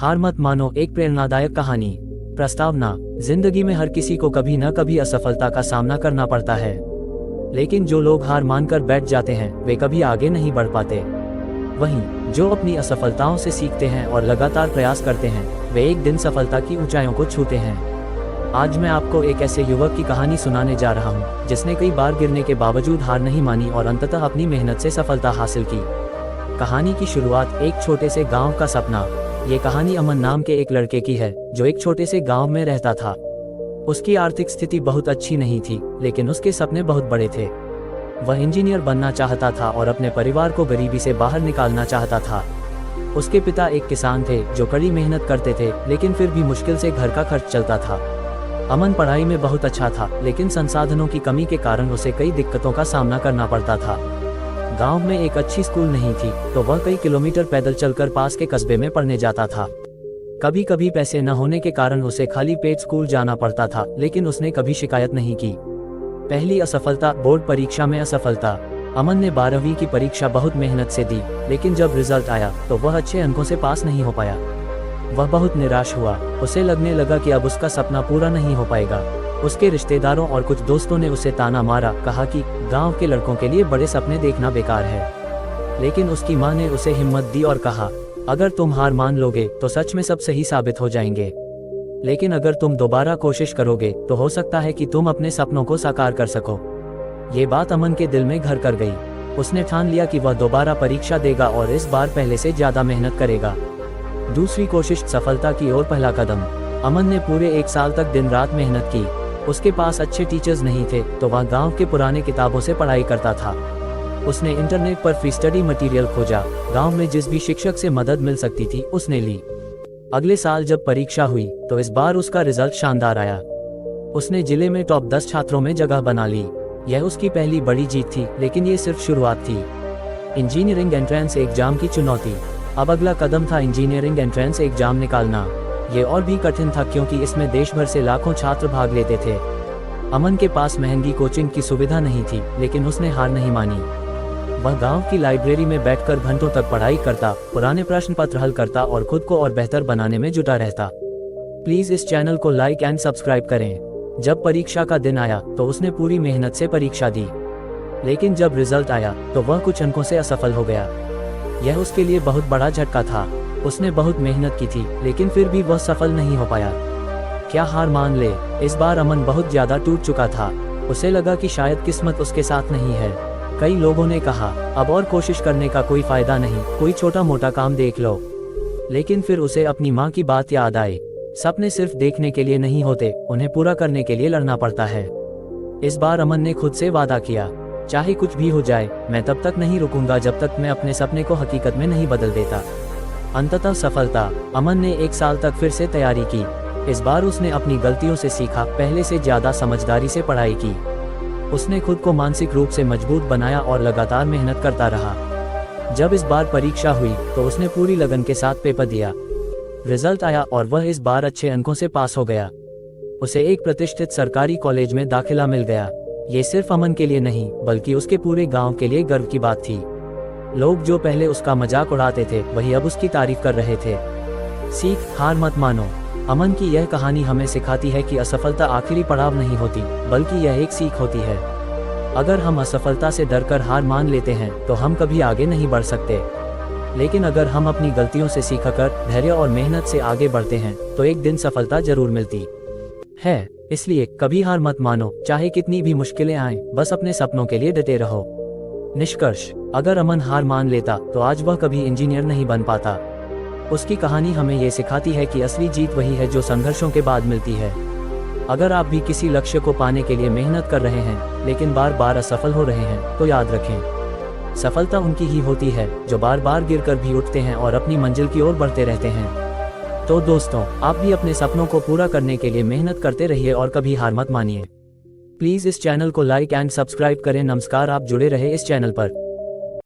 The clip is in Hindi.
हार मत मानो, एक प्रेरणादायक कहानी। प्रस्तावना। जिंदगी में हर किसी को कभी न कभी असफलता का सामना करना पड़ता है, लेकिन जो लोग हार मानकर बैठ जाते हैं वे कभी आगे नहीं बढ़ पाते। वहीं जो अपनी असफलताओं से सीखते हैं और लगातार प्रयास करते हैं वे एक दिन सफलता की ऊंचाइयों को छूते हैं। आज मैं आपको एक ऐसे युवक की कहानी सुनाने जा रहा हूं जिसने कई बार गिरने के बावजूद हार नहीं मानी और अंततः अपनी मेहनत से सफलता हासिल की। कहानी की शुरुआत एक छोटे से गांव का सपना। ये कहानी अमन नाम के एक लड़के की है जो एक छोटे से गांव में रहता था। उसकी आर्थिक स्थिति बहुत अच्छी नहीं थी, लेकिन उसके सपने बहुत बड़े थे। वह इंजीनियर बनना चाहता था और अपने परिवार को गरीबी से बाहर निकालना चाहता था। उसके पिता एक किसान थे जो कड़ी मेहनत करते थे, लेकिन फिर भी मुश्किल से घर का खर्च चलता था। अमन पढ़ाई में बहुत अच्छा था, लेकिन संसाधनों की कमी के कारण उसे कई दिक्कतों का सामना करना पड़ता था। गांव में एक अच्छी स्कूल नहीं थी, तो वह कई किलोमीटर पैदल चलकर पास के कस्बे में पढ़ने जाता था। कभी कभी पैसे न होने के कारण उसे खाली पेट स्कूल जाना पड़ता था, लेकिन उसने कभी शिकायत नहीं की। पहली असफलता, बोर्ड परीक्षा में असफलता। अमन ने 12वीं की परीक्षा बहुत मेहनत से दी, लेकिन जब रिजल्ट आया तो वह अच्छे अंकों से पास नहीं हो पाया। वह बहुत निराश हुआ। उसे लगने लगा कि अब उसका सपना पूरा नहीं हो पाएगा। उसके रिश्तेदारों और कुछ दोस्तों ने उसे ताना मारा, कहा कि गांव के लड़कों के लिए बड़े सपने देखना बेकार है। लेकिन उसकी मां ने उसे हिम्मत दी और कहा, अगर तुम हार मान लोगे तो सच में सब सही साबित हो जाएंगे, लेकिन अगर तुम दोबारा कोशिश करोगे तो हो सकता है कि तुम अपने सपनों को साकार कर सको। ये बात अमन के दिल में घर कर गई। उसने ठान लिया कि वह दोबारा परीक्षा देगा और इस बार पहले से ज्यादा मेहनत करेगा। दूसरी कोशिश, सफलता की ओर पहला कदम। अमन ने पूरे 1 साल तक दिन रात मेहनत की। उसके पास अच्छे टीचर्स नहीं थे, तो वह गांव के पुराने किताबों से पढ़ाई करता था। उसने इंटरनेट पर फ्री स्टडी मटेरियल खोजा। गांव में जिस भी शिक्षक से मदद मिल सकती थी उसने ली। अगले साल जब परीक्षा हुई तो इस बार उसका रिजल्ट शानदार आया। उसने जिले में टॉप 10 छात्रों में जगह बना ली। यह उसकी पहली बड़ी जीत थी, लेकिन ये सिर्फ शुरुआत थी। इंजीनियरिंग एंट्रेंस एग्जाम की चुनौती। अब अगला कदम था इंजीनियरिंग एंट्रेंस एग्जाम निकालना। ये और भी कठिन था क्योंकि इसमें देश भर से लाखों छात्र भाग लेते थे। अमन के पास महंगी कोचिंग की सुविधा नहीं थी, लेकिन उसने हार नहीं मानी। वह गांव की लाइब्रेरी में बैठकर घंटों तक पढ़ाई करता, पुराने प्रश्न पत्र हल करता और खुद को और बेहतर बनाने में जुटा रहता। प्लीज इस चैनल को लाइक एंड सब्सक्राइब करें। जब परीक्षा का दिन आया तो उसने पूरी मेहनत से परीक्षा दी, लेकिन जब रिजल्ट आया तो वह कुछ अंकों से असफल हो गया। यह उसके लिए बहुत बड़ा झटका था। उसने बहुत मेहनत की थी, लेकिन फिर भी वह सफल नहीं हो पाया। क्या हार मान ले? इस बार अमन बहुत ज्यादा टूट चुका था। उसे लगा कि शायद किस्मत उसके साथ नहीं है। कई लोगों ने कहा, अब और कोशिश करने का कोई फायदा नहीं, कोई छोटा मोटा काम देख लो। लेकिन फिर उसे अपनी माँ की बात याद आई। सपने सिर्फ देखने के लिए नहीं होते, उन्हें पूरा करने के लिए लड़ना पड़ता है। इस बार अमन ने खुद से वादा किया, चाहे कुछ भी हो जाए, मैं तब तक नहीं रुकूंगा जब तक मैं अपने सपने को हकीकत में नहीं बदल देता। अंततः सफलता। अमन ने 1 साल तक फिर से तैयारी की। इस बार उसने अपनी गलतियों से सीखा, पहले से ज्यादा समझदारी से पढ़ाई की। उसने खुद को मानसिक रूप से मजबूत बनाया और लगातार मेहनत करता रहा। जब इस बार परीक्षा हुई तो उसने पूरी लगन के साथ पेपर दिया। रिजल्ट आया और वह इस बार अच्छे अंकों से पास हो गया। उसे एक प्रतिष्ठित सरकारी कॉलेज में दाखिला मिल गया। ये सिर्फ अमन के लिए नहीं, बल्कि उसके पूरे गांव के लिए गर्व की बात थी। लोग जो पहले उसका मजाक उड़ाते थे वही अब उसकी तारीफ कर रहे थे। सीख, हार मत मानो। अमन की यह कहानी हमें सिखाती है कि असफलता आखिरी पड़ाव नहीं होती, बल्कि यह एक सीख होती है। अगर हम असफलता से डरकर हार मान लेते हैं तो हम कभी आगे नहीं बढ़ सकते, लेकिन अगर हम अपनी गलतियों से सीखकर धैर्य और मेहनत से आगे बढ़ते हैं तो एक दिन सफलता जरूर मिलती है। इसलिए कभी हार मत मानो, चाहे कितनी भी मुश्किलें आएं, बस अपने सपनों के लिए डटे रहो। निष्कर्ष, अगर अमन हार मान लेता तो आज वह कभी इंजीनियर नहीं बन पाता। उसकी कहानी हमें ये सिखाती है कि असली जीत वही है जो संघर्षों के बाद मिलती है। अगर आप भी किसी लक्ष्य को पाने के लिए मेहनत कर रहे हैं, लेकिन बार बार असफल हो रहे हैं, तो याद रखें, सफलता उनकी ही होती है जो बार बार गिरकर भी उठते हैं और अपनी मंजिल की ओर बढ़ते रहते हैं। तो दोस्तों, आप भी अपने सपनों को पूरा करने के लिए मेहनत करते रहिए और कभी हार मत मानिए। प्लीज इस चैनल को लाइक एंड सब्सक्राइब करें। नमस्कार, आप जुड़े रहे इस चैनल पर।